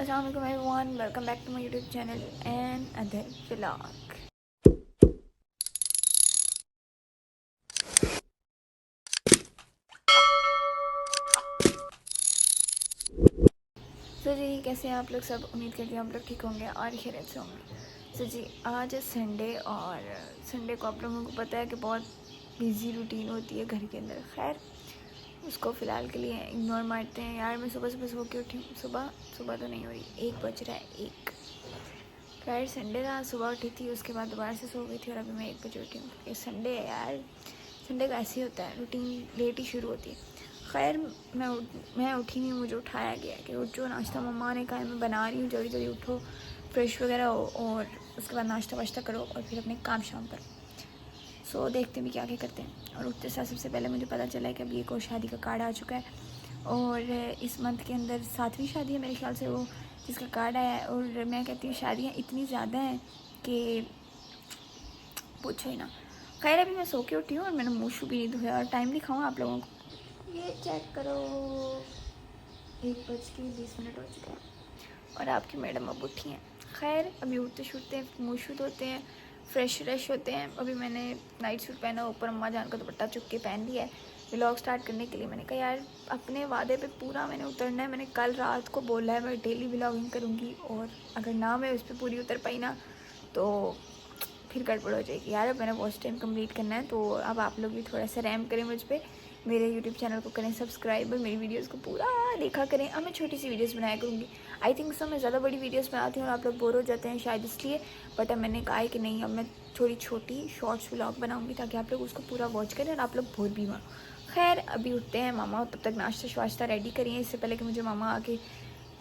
अस्सलाम वालेकुम everyone, welcome back to my YouTube channel and other vlog. So जी, कैसे हैं आप लोग सब? उम्मीद करती हूँ आप लोग ठीक होंगे और खैरियत से होंगे। सो जी, आज है संडे और संडे को आप लोगों को पता है कि बहुत बिजी रूटीन होती है घर के अंदर। खैर, उसको फ़िलहाल के लिए इग्नोर मारते हैं। यार मैं सुबह सुबह सो के उठी हूँ। सुबह तो नहीं हो रही, 1 बज रहा है 1। खैर संडे था, सुबह उठी थी, उसके बाद दोबारा से सो गई थी और अभी मैं 1 बजे उठी हूँ। ये संडे है यार, संडे का ऐसे ही होता है, रूटीन लेट ही शुरू होती है। खैर मैं उठी नहीं, मुझे उठाया गया कि उठ जो, नाश्ता मम्मा ने कहा है मैं बना रही हूँ, जल्दी जल्दी उठो, फ्रेश वगैरह हो और उसके बाद नाश्ता वाश्ता करो और फिर अपने काम शाम करो। सो देखते हैं भी क्या क्या करते हैं। और उठते साथ सबसे पहले मुझे पता चला है कि अभी एक और शादी का कार्ड आ चुका है और इस मंथ के अंदर 7वीं शादी है मेरे ख्याल से वो जिसका कार्ड आया है। और मैं कहती हूँ शादियाँ इतनी ज़्यादा हैं कि पूछो ही ना। खैर अभी मैं सो के उठी हूँ और मैंने मुँह शू भी नहीं धोया और टाइम दिखाऊँ आप लोगों को, ये चेक करो, 1:20 हो चुका है और आपकी मैडम अब उठी हैं। खैर अभी उठते छूटते हैं, मुँह शू धोते हैं, फ्रेश होते हैं। अभी मैंने नाइट सूट पहना, ऊपर अम्मा जान का दुपट्टा चुप के पहन लिया है व्लॉग स्टार्ट करने के लिए। मैंने कहा यार अपने वादे पे पूरा मैंने उतरना है। मैंने कल रात को बोला है मैं डेली व्लॉगिंग करूँगी और अगर ना मैं उस पर पूरी उतर पाई ना तो फिर गड़बड़ हो जाएगी। यार अब मैंने वॉच टाइम कंप्लीट करना है, तो अब आप लोग भी थोड़ा सा रहम करें मुझ पर, मेरे यूट्यूब चैनल को करें सब्सक्राइब और मेरी वीडियोस को पूरा देखा करें। अब मैं छोटी सी वीडियोस बनाया करूँगी। आई थिंक सो मैं ज़्यादा बड़ी वीडियोस बनाती हूँ और आप लोग बोर हो जाते हैं शायद इसलिए, बट अब मैंने कहा है कि नहीं, अब मैं थोड़ी छोटी शॉर्ट्स व्लॉग बनाऊँगी ताकि आप लोग उसको पूरा वॉच करें और आप लोग बोर भी हों। खैर अभी उठते हैं, मामा तब तक नाश्ता वाश्ता रेडी करिए, इससे पहले कि मुझे मामा आके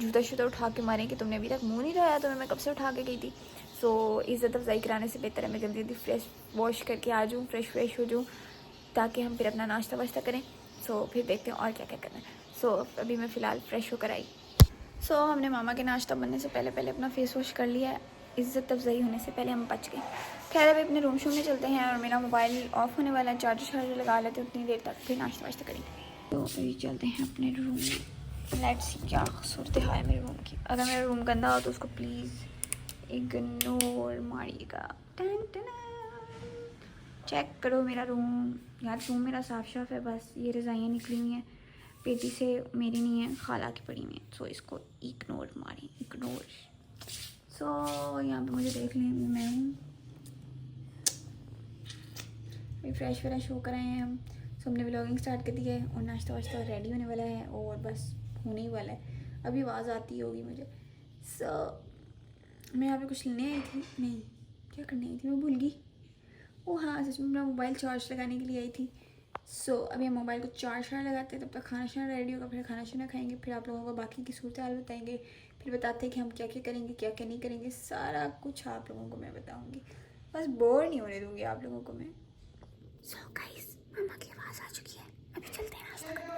जूता शूता उठा के मारें कि तुमने अभी तक मुँह नहीं धोया, तो मैं कब से उठा के गई थी। सो इज़्ज़त अफजाई कराने से बेहतर है मैं जल्दी जल्दी फ्रेश वॉश करके आ जाऊँ, फ्रेश हो जाऊँ, ताकि हम फिर अपना नाश्ता वाश्ता करें। सो फिर देखते हैं और क्या क्या करना है। सो अभी मैं फ़िलहाल फ़्रेश होकर आई। सो हमने मामा के नाश्ता बनने से पहले अपना फेस वॉश कर लिया है, इज़्ज़त अफजाई होने से पहले हम बच गए। खैर अभी अपने रूम शूम में चलते हैं और मेरा मोबाइल ऑफ होने वाला है, चार्जर लगा लेते उतनी देर तक, फिर नाश्ता वाश्ता करेंगे। तो अभी चलते हैं अपने रूम में। लेट्स सी क्या सूरत हाल है मेरे रूम की। अगर मेरा रूम गंदा हो तो उसको प्लीज़ इग्नोर मारिएगा। चेक करो मेरा रूम। यार रूम मेरा साफ है, बस ये रज़ाइयाँ निकली हुई हैं, पेटी से मेरी नहीं है, खाला की पड़ी हुई है। सो इसको इग्नोर मारें, इग्नोर। सो यहाँ पे मुझे देख लें, मैं हूँ अभी फ्रेश होकर आए हैं हम। सो हमने व्लॉगिंग स्टार्ट कर दिया है और नाश्ता वाश्ता रेडी होने वाला है और बस होने ही वाला है, अभी आवाज़ आती होगी मुझे। सो मैं यहाँ पे कुछ लेने आई थी, नहीं क्या करने आई थी मैं भूल गई। ओ हाँ सच में, मेरा मोबाइल चार्ज लगाने के लिए आई थी। सो अभी हम मोबाइल को चार्ज लगाते हैं, तब तक खाना शाना रेडी होगा, फिर खाना शाना खाएंगे, फिर आप लोगों को बाकी की सूरत हाल बताएंगे, फिर बताते हैं कि हम क्या क्या करेंगे क्या क्या नहीं करेंगे, सारा कुछ आप लोगों को मैं बताऊंगी। बस बोर नहीं होने दूंगी आप लोगों को मैं। सो गाइस, मामा की आवाज़ आ चुकी है, अभी चलते हैं नाश्ता करने।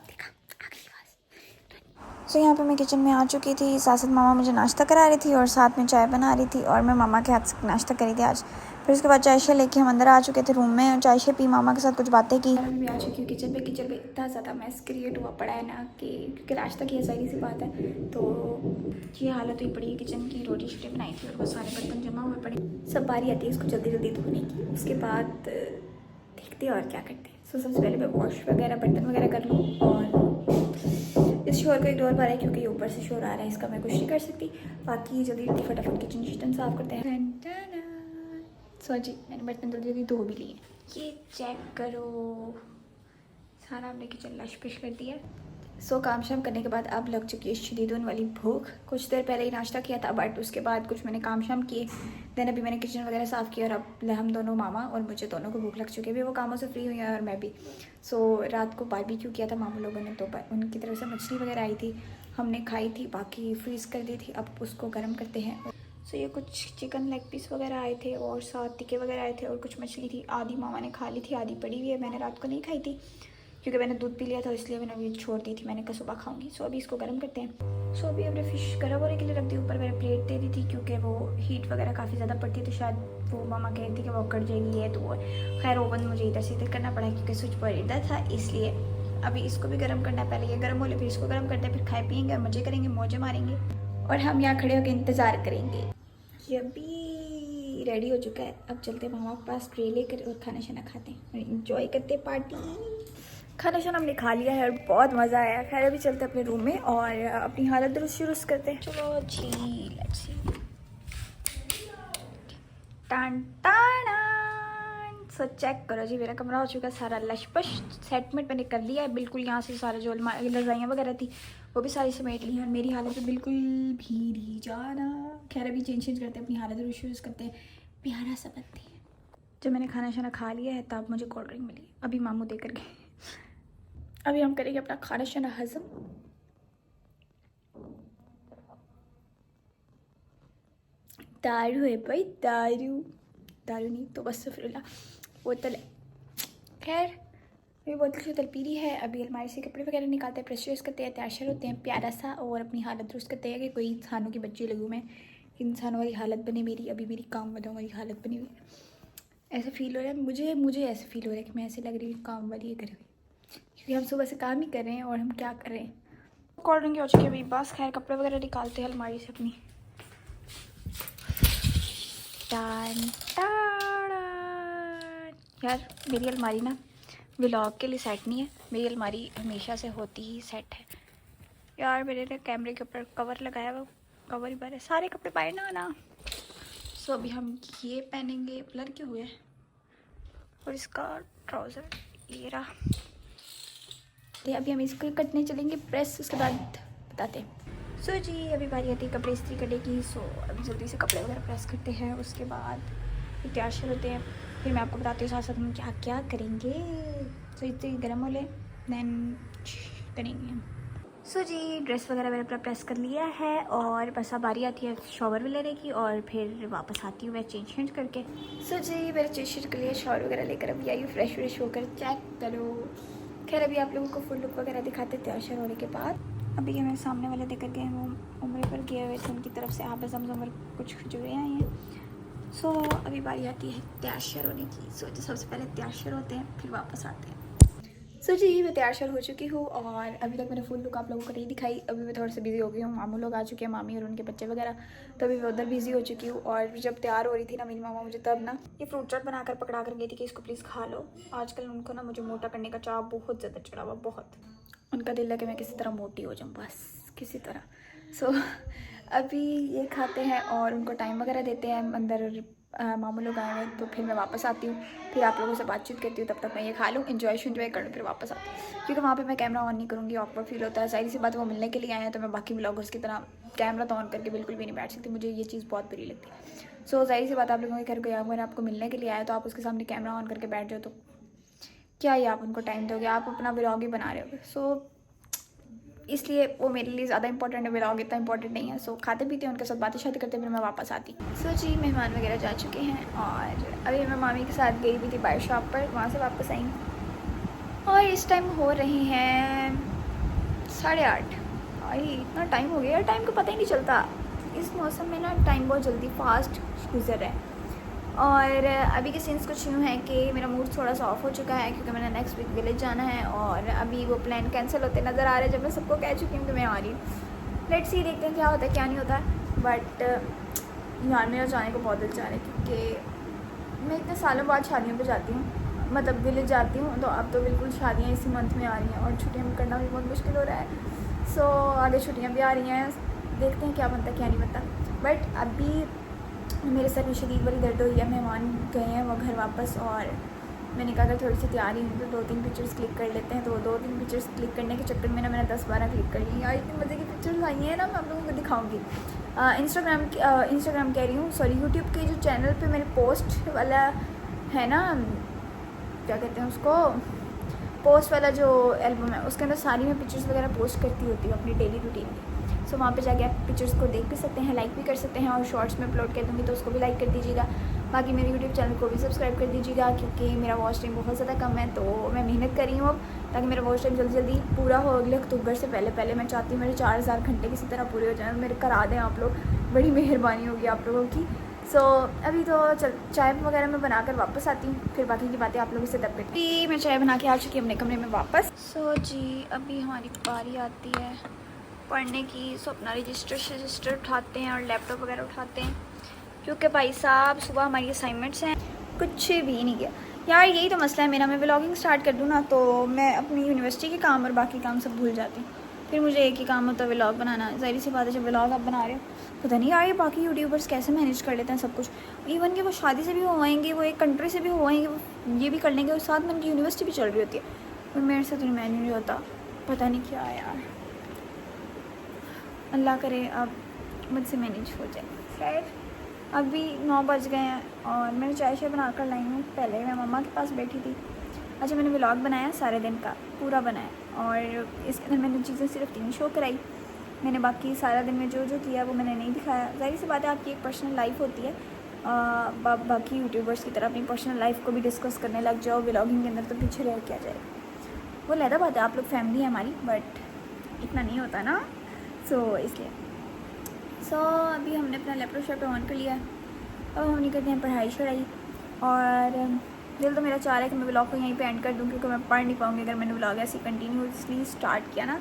देखा आ गई आवाज़। सो यहाँ पे मैं किचन में आ चुकी थी, साथ मामा मुझे नाश्ता करा रही थी और साथ में चाय बना रही थी और मैं मामा के हाथ से नाश्ता करी थी आज। फिर उसके बाद चाय लेके हम अंदर आ चुके थे रूम में, चाय पी, मामा के साथ कुछ बातें की। मैं भी आ चुकी हूँ किचन पे इतना ज़्यादा मैस क्रिएट हुआ पड़ा है ना कि क्योंकि नाश्ता की सारी सी बात है, तो ये हालत हुई पड़ी है किचन की। रोटी शोटी बनाई थी और बहुत सारे बर्तन जमा हुए पड़े, सब बारी आती है इसको जल्दी जल्दी धोने की। उसके बाद देखते हैं और क्या करते हैं। सो सबसे पहले मैं वॉश वगैरह बर्तन वगैरह कर लूँ और इस शोर को इग्नोर पा रहा है क्योंकि ऊपर से शोर आ रहा है, इसका मैं कुछ नहीं कर सकती। बाकी जल्दी जल्दी फटाफट किचन साफ़ करते हैं। सो जी मैंने बर्तन जल्दी जल्दी धो भी लिए। ये चेक करो, सारा हमने किचन लश पिश कर दिया। सो काम शाम करने के बाद अब लग चुकी है शदीदुन वाली भूख। कुछ देर पहले ही नाश्ता किया था, बट उसके बाद कुछ मैंने काम शाम किए, देन अभी मैंने किचन वगैरह साफ़ किया और अब हम दोनों, मामा और मुझे दोनों को भूख लग चुकी है। अभी वो कामों से फ्री हुई है और मैं भी। सो रात को बारबेक्यू किया था मामू लोगों ने, तो उनकी तरफ से मछली वगैरह आई थी, हमने खाई थी, बाकी फ्रीज़ कर दी थी, अब उसको गर्म करते हैं। सो ये कुछ चिकन लेग पीस वगैरह आए थे और साथ टिक्के वगैरह आए थे और कुछ मछली थी, आधी मामा ने खा ली थी, आधी पड़ी हुई है, मैंने रात को नहीं खाई थी क्योंकि मैंने दूध पी लिया था, इसलिए मैंने अभी छोड़ दी थी, मैंने कहा सुबह खाऊंगी। सो अभी इसको गर्म करते हैं। सो अभी हमने फ़िश गर्म होने के लिए रख दी, ऊपर मैंने प्लेट दे दी थी क्योंकि वो हीट वगैरह काफ़ी ज़्यादा पड़ती है, तो शायद वो मामा कह रही थी कि वो कट जाएगी है, तो वो खैर ओवन मुझे इधर से इधर करना पड़ा क्योंकि स्विच पर इधर था, इसलिए अभी इसको भी गर्म करना है। पहले ये गर्म हो ले, फिर इसको गर्म करते हैं, फिर खाए पियेंगे और मज़े करेंगे, मौजे मारेंगे और हम यहाँ खड़े होकर इंतज़ार करेंगे। ये अभी रेडी हो चुका है, अब चलते हैं मामा के पास ट्रे लेकर और खाना शाना खाते हैं और इंजॉय करते हैं पार्टी। खाना शाना हमने खा लिया है और बहुत मज़ा आया। खैर अभी चलते हैं अपने रूम में और अपनी हालत दुरुस्त करते हैं। चलो जी, लेट्स सी। टान टान। सो चेक करो जी, मेरा कमरा हो चुका है सारा लशपश। सेटमेंट मैंने कर लिया है बिल्कुल। यहाँ से सारा जो रजाइयाँ वगैरह थी वो भी सारी समेट ली हैं और मेरी हालत तो बिल्कुल भी नहीं जाना। खैर अभी चेंज करते हैं, अपनी हालत दुरुस्त करते हैं। प्यारा सा बत्ती है। जब मैंने खाना शाना खा लिया है तब मुझे कोल्ड ड्रिंक मिली, अभी मामू दे कर गए। अभी हम करेंगे अपना खाना शाना हजम। दारू है भाई, दारू नहीं तो बस सफरुल्ला बोतल है। खैर ये बोतल से पी रही है। अभी अलमारी से कपड़े वगैरह निकालते हैं, प्रेस करते हैं, तैयार होते हैं प्यारा सा और अपनी हालत दुरुस्त करते हैं कि कोई इंसानों की बच्ची लगूँ मैं, इंसानों वाली हालत बने मेरी। अभी मेरी काम वालों वाली हालत बनी हुई है। ऐसा फील हो रहा है मुझे ऐसे फील हो रहा है कि मैं ऐसे लग रही हूँ काम वाली करे हुई, क्योंकि हम सुबह से काम ही कर रहे हैं और हम क्या कर रहे हैं। कोल्ड ड्रिंक हो चुकी है अभी बस। खैर कपड़े वगैरह निकालते हैं अलमारी से अपनी। यार मेरी अलमारी ना व्लॉग के लिए सेट नहीं है, मेरी अलमारी हमेशा से होती ही सेट है। यार मेरे ने कैमरे के ऊपर कवर लगाया हुआ, कवर ही बार है, सारे कपड़े पाए ना। सो अभी हम ये पहनेंगे, ब्लर क्यों हुए, और इसका ट्राउज़र ये रहा। अभी हम इसको कटने चलेंगे प्रेस, उसके बाद बताते हैं। सो जी अभी बारी आती है कपड़े इस्त्री करने की। सो अभी जल्दी से कपड़े वगैरह प्रेस करते हैं, उसके बाद तैयार होते हैं। फिर मैं आपको बताती हूँ साथ साथ हम क्या क्या करेंगे। सो इतनी गर्म हो ले देन करेंगे हम। सो जी ड्रेस वगैरह मैंने अपना प्रेस कर लिया है और बस अब बारी आती है शॉवर भी लेने की और फिर वापस आती हूँ मैं चेंज करके। सो जी मेरे चेंज कर लिया, शॉवर वगैरह लेकर अभी आई हूँ फ्रेश होकर। चेक करो। खैर अभी आप लोगों को फुल लुक वगैरह दिखाते तैयार होने के बाद। अभी ये मेरे सामने वाले देकर गए हैं, वो उम्र पर गए हुए थे, उनकी तरफ से आप जमजम कुछ खजूरें आई हैं। सो अभी बारी आती है तैयार होने की। सो जो सबसे पहले तैयार होते हैं फिर वापस आते हैं। सो जी मैं तैयार हो चुकी हूँ और अभी तक मैंने फुल लुक आप लोगों को नहीं दिखाई। अभी मैं थोड़ा सा बिजी हो गई हूँ, मामू लोग आ चुके हैं, मामी और उनके बच्चे वगैरह, तो अभी मैं उधर बिजी हो चुकी हूँ। और जब तैयार हो रही थी ना मेरी मामा मुझे तब ना ये फ्रूट चाट बनाकर पकड़ा कर गई थी कि इसको प्लीज़ खा लो। आजकल उनको ना मुझे मोटा करने का चाव बहुत ज़्यादा चढ़ा हुआ, बहुत। उनका दिल है कि मैं किसी तरह मोटी हो जाऊँ, बस किसी तरह। सो अभी ये खाते हैं और उनको टाइम वगैरह देते हैं, अंदर मामू लोग आए हुए, तो फिर मैं वापस आती हूँ, फिर आप लोगों से बातचीत करती हूँ। तब तक मैं ये खा लूँ, एंजॉय कर लूँ, फिर वापस आती हूँ, क्योंकि वहाँ पे मैं कैमरा ऑन नहीं करूँगी, ऑकवर्ड फील होता है। जाहिर सी बात वो मिलने के लिए आए हैं, तो मैं बाकी व्लॉगर्स की तरह कैमरा तो ऑन करके बिल्कुल भी नहीं बैठ सकती, मुझे ये चीज़ बहुत बुरी लगती है। सो जाहिर सी बात, आप लोगों के घर गया हुआ है, आपको मिलने के लिए आया, तो आप उसके सामने कैमरा ऑन करके बैठ जाओ तो क्या ही आप उनको टाइम दोगे, आप अपना व्लॉग ही बना रहे होगे। सो इसलिए वो मेरे लिए ज़्यादा इंपॉर्टेंट है, व्लॉग इतना इंपॉर्टेंट नहीं है। सो खाते पीते उनके साथ बातें शातें करते फिर मैं वापस आती। सो जी मेहमान वगैरह जा चुके हैं और अभी मैं मामी के साथ गई हुई थी बायर शॉप पर, वहाँ से वापस आई और इस टाइम हो रहे हैं 8:30। भाई इतना टाइम हो गया यार, टाइम को पता ही नहीं चलता। इस मौसम में ना टाइम बहुत जल्दी फास्ट गुजर रहा है। और अभी के सीन्स कुछ यूँ है कि मेरा मूड थोड़ा सा ऑफ हो चुका है, क्योंकि मैंने नेक्स्ट वीक विलेज जाना है और अभी वो प्लान कैंसिल होते नज़र आ रहे हैं, जब मैं सबको कह चुकी हूँ कि मैं आ रही हूँ। लेट्स सी, देखते हैं क्या होता है क्या नहीं होता है। बट यार मेरा जाने को बहुत दिल चाह रहा है, क्योंकि मैं इतने सालों बाद शादियों पर जाती हूँ, मतलब विलेज जाती हूँ, तो अब तो बिल्कुल शादियाँ इसी मंथ में आ रही हैं और छुट्टियाँ में करना भी बहुत मुश्किल हो रहा है। सो आगे छुट्टियाँ भी आ रही हैं, देखते हैं क्या बनता क्या नहीं बनता। बट अभी मेरे सर में शदीद वाली दर्द हुई है, मेहमान गए हैं वो घर वापस, और मैंने कहा अगर थोड़ी सी तैयारी हुई तो 2-3 पिक्चर्स क्लिक कर लेते हैं। तो 2-3 पिक्चर्स क्लिक करने के चक्कर में ना मैंने 10-12 क्लिक कर ली। और इतनी मज़े की पिक्चर्स आई हैं ना, मैं आप लोगों को दिखाऊंगी। इंस्टाग्राम कह रही हूँ, सॉरी यूट्यूब के जो चैनल पे मेरे पोस्ट वाला है ना, क्या कहते हैं उसको, पोस्ट वाला जो एल्बम है, उसके अंदर सारी मैं पिक्चर्स वगैरह पोस्ट करती होती हूँ अपनी डेली रूटीन की। सो वहाँ पे जाके आप पिक्चर्स को देख भी सकते हैं, लाइक भी कर सकते हैं, और शॉर्ट्स में अपलोड कर दूँगी तो उसको भी लाइक कर दीजिएगा। बाकी मेरे यूट्यूब चैनल को भी सब्सक्राइब कर दीजिएगा, क्योंकि मेरा वॉच टाइम बहुत ज़्यादा कम है, तो मैं मेहनत कर रही हूँ अब, ताकि मेरा वॉच टाइम जल्दी पूरा हो अगले अक्टूबर से पहले। मैं चाहती हूँ मेरे 4000 घंटे किसी तरह पूरे हो जाए, मेरे करा दें आप लोग, बड़ी मेहरबानी होगी आप लोगों की। सो अभी तो चाय वगैरह मैं बनाकर वापस आती हूँ, फिर बाकी की बातें आप लोगों से तब करती। मैं चाय बना के आ चुकी हूँ अपने कमरे में वापस। सो जी अभी हमारी बारी आती है पढ़ने की, सो अपना रजिस्टर उठाते हैं और लैपटॉप वगैरह उठाते हैं, क्योंकि भाई साहब सुबह हमारी असाइनमेंट्स हैं। कुछ भी नहीं किया यार, यही तो मसला है मेरा। मैं व्लॉगिंग स्टार्ट कर दूँ ना तो मैं अपनी यूनिवर्सिटी के काम और बाकी काम सब भूल जाती हूँ। फिर मुझे एक ही काम होता है व्लॉग बनाना। ज़ाहिर सी बात है, जब व्लॉग आप बना रहे हो, पता नहीं यार ये बाकी यूट्यूबर्स कैसे मैनेज कर लेते हैं सब कुछ। इवन कि वो शादी से भी हो आएंगे, वो एक कंट्री से भी हो आएंगे, वो ये भी कर लेंगे और साथ में उनकी यूनिवर्सिटी भी चल रही होती है, और मेरे से तो मैनेज नहीं होता। पता नहीं क्या है यार, अल्लाह करे अब मुझसे मैनेज हो जाए। खैर अभी 9 बज गए हैं और मैं चाय शाय बना कर लाई हूँ। पहले मैं मम्मा के पास बैठी थी। अच्छा, मैंने व्लॉग बनाया सारे दिन का, पूरा बनाया, और इसके अंदर मैंने चीज़ें सिर्फ 3 शो कराई। मैंने बाकी सारा दिन में जो जो किया वो मैंने नहीं दिखाया। ज़ाहिर सी बात है, आपकी एक पर्सनल लाइफ होती है। बाकी यूट्यूबर्स की तरह अपनी पर्सनल लाइफ को भी डिस्कस करने लग जाओ व्लॉगिंग के अंदर तो पीछे रह क्या जाए। वो लहदा बात है, आप लोग फैमिली है हमारी, बट इतना नहीं होता ना, सो इसलिए। अभी हमने अपना लैपटॉप ऑन कर लिया है। अब हम नहीं करते हैं पढ़ाई शढ़ाई, और दिल तो मेरा चाह रहा है कि मैं व्लॉग को यहीं पे एंड कर दूँ, क्योंकि मैं पढ़ नहीं पाऊँगी अगर मैंने व्लॉग ऐसे कंटिन्यूसली स्टार्ट किया ना,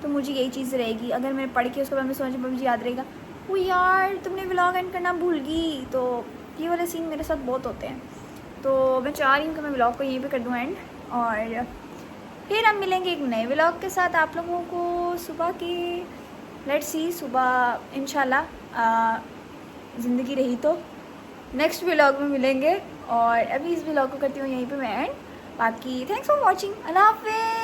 तो मुझे यही चीज़ रहेगी। अगर मैंने पढ़ के उसके बाद मैं सोच मुझे याद रहेगा वो यार तुमने व्लॉग एंड करना भूल गई, तो ये वाले सीन मेरे साथ बहुत होते हैं। तो मैं चाह रही हूँ कि मैं व्लॉग को यहीं पर कर दूँ एंड, और फिर हम मिलेंगे एक नए व्लॉग के साथ आप लोगों को सुबह की। लेट्स सी, सुबह इंशाल्लाह ज़िंदगी रही तो नेक्स्ट व्लॉग में मिलेंगे। और अभी इस व्लॉग को करती हूँ यहीं पे मैं एंड। बाकी थैंक्स फॉर वॉचिंग, अल्लाह हाफ़िज़।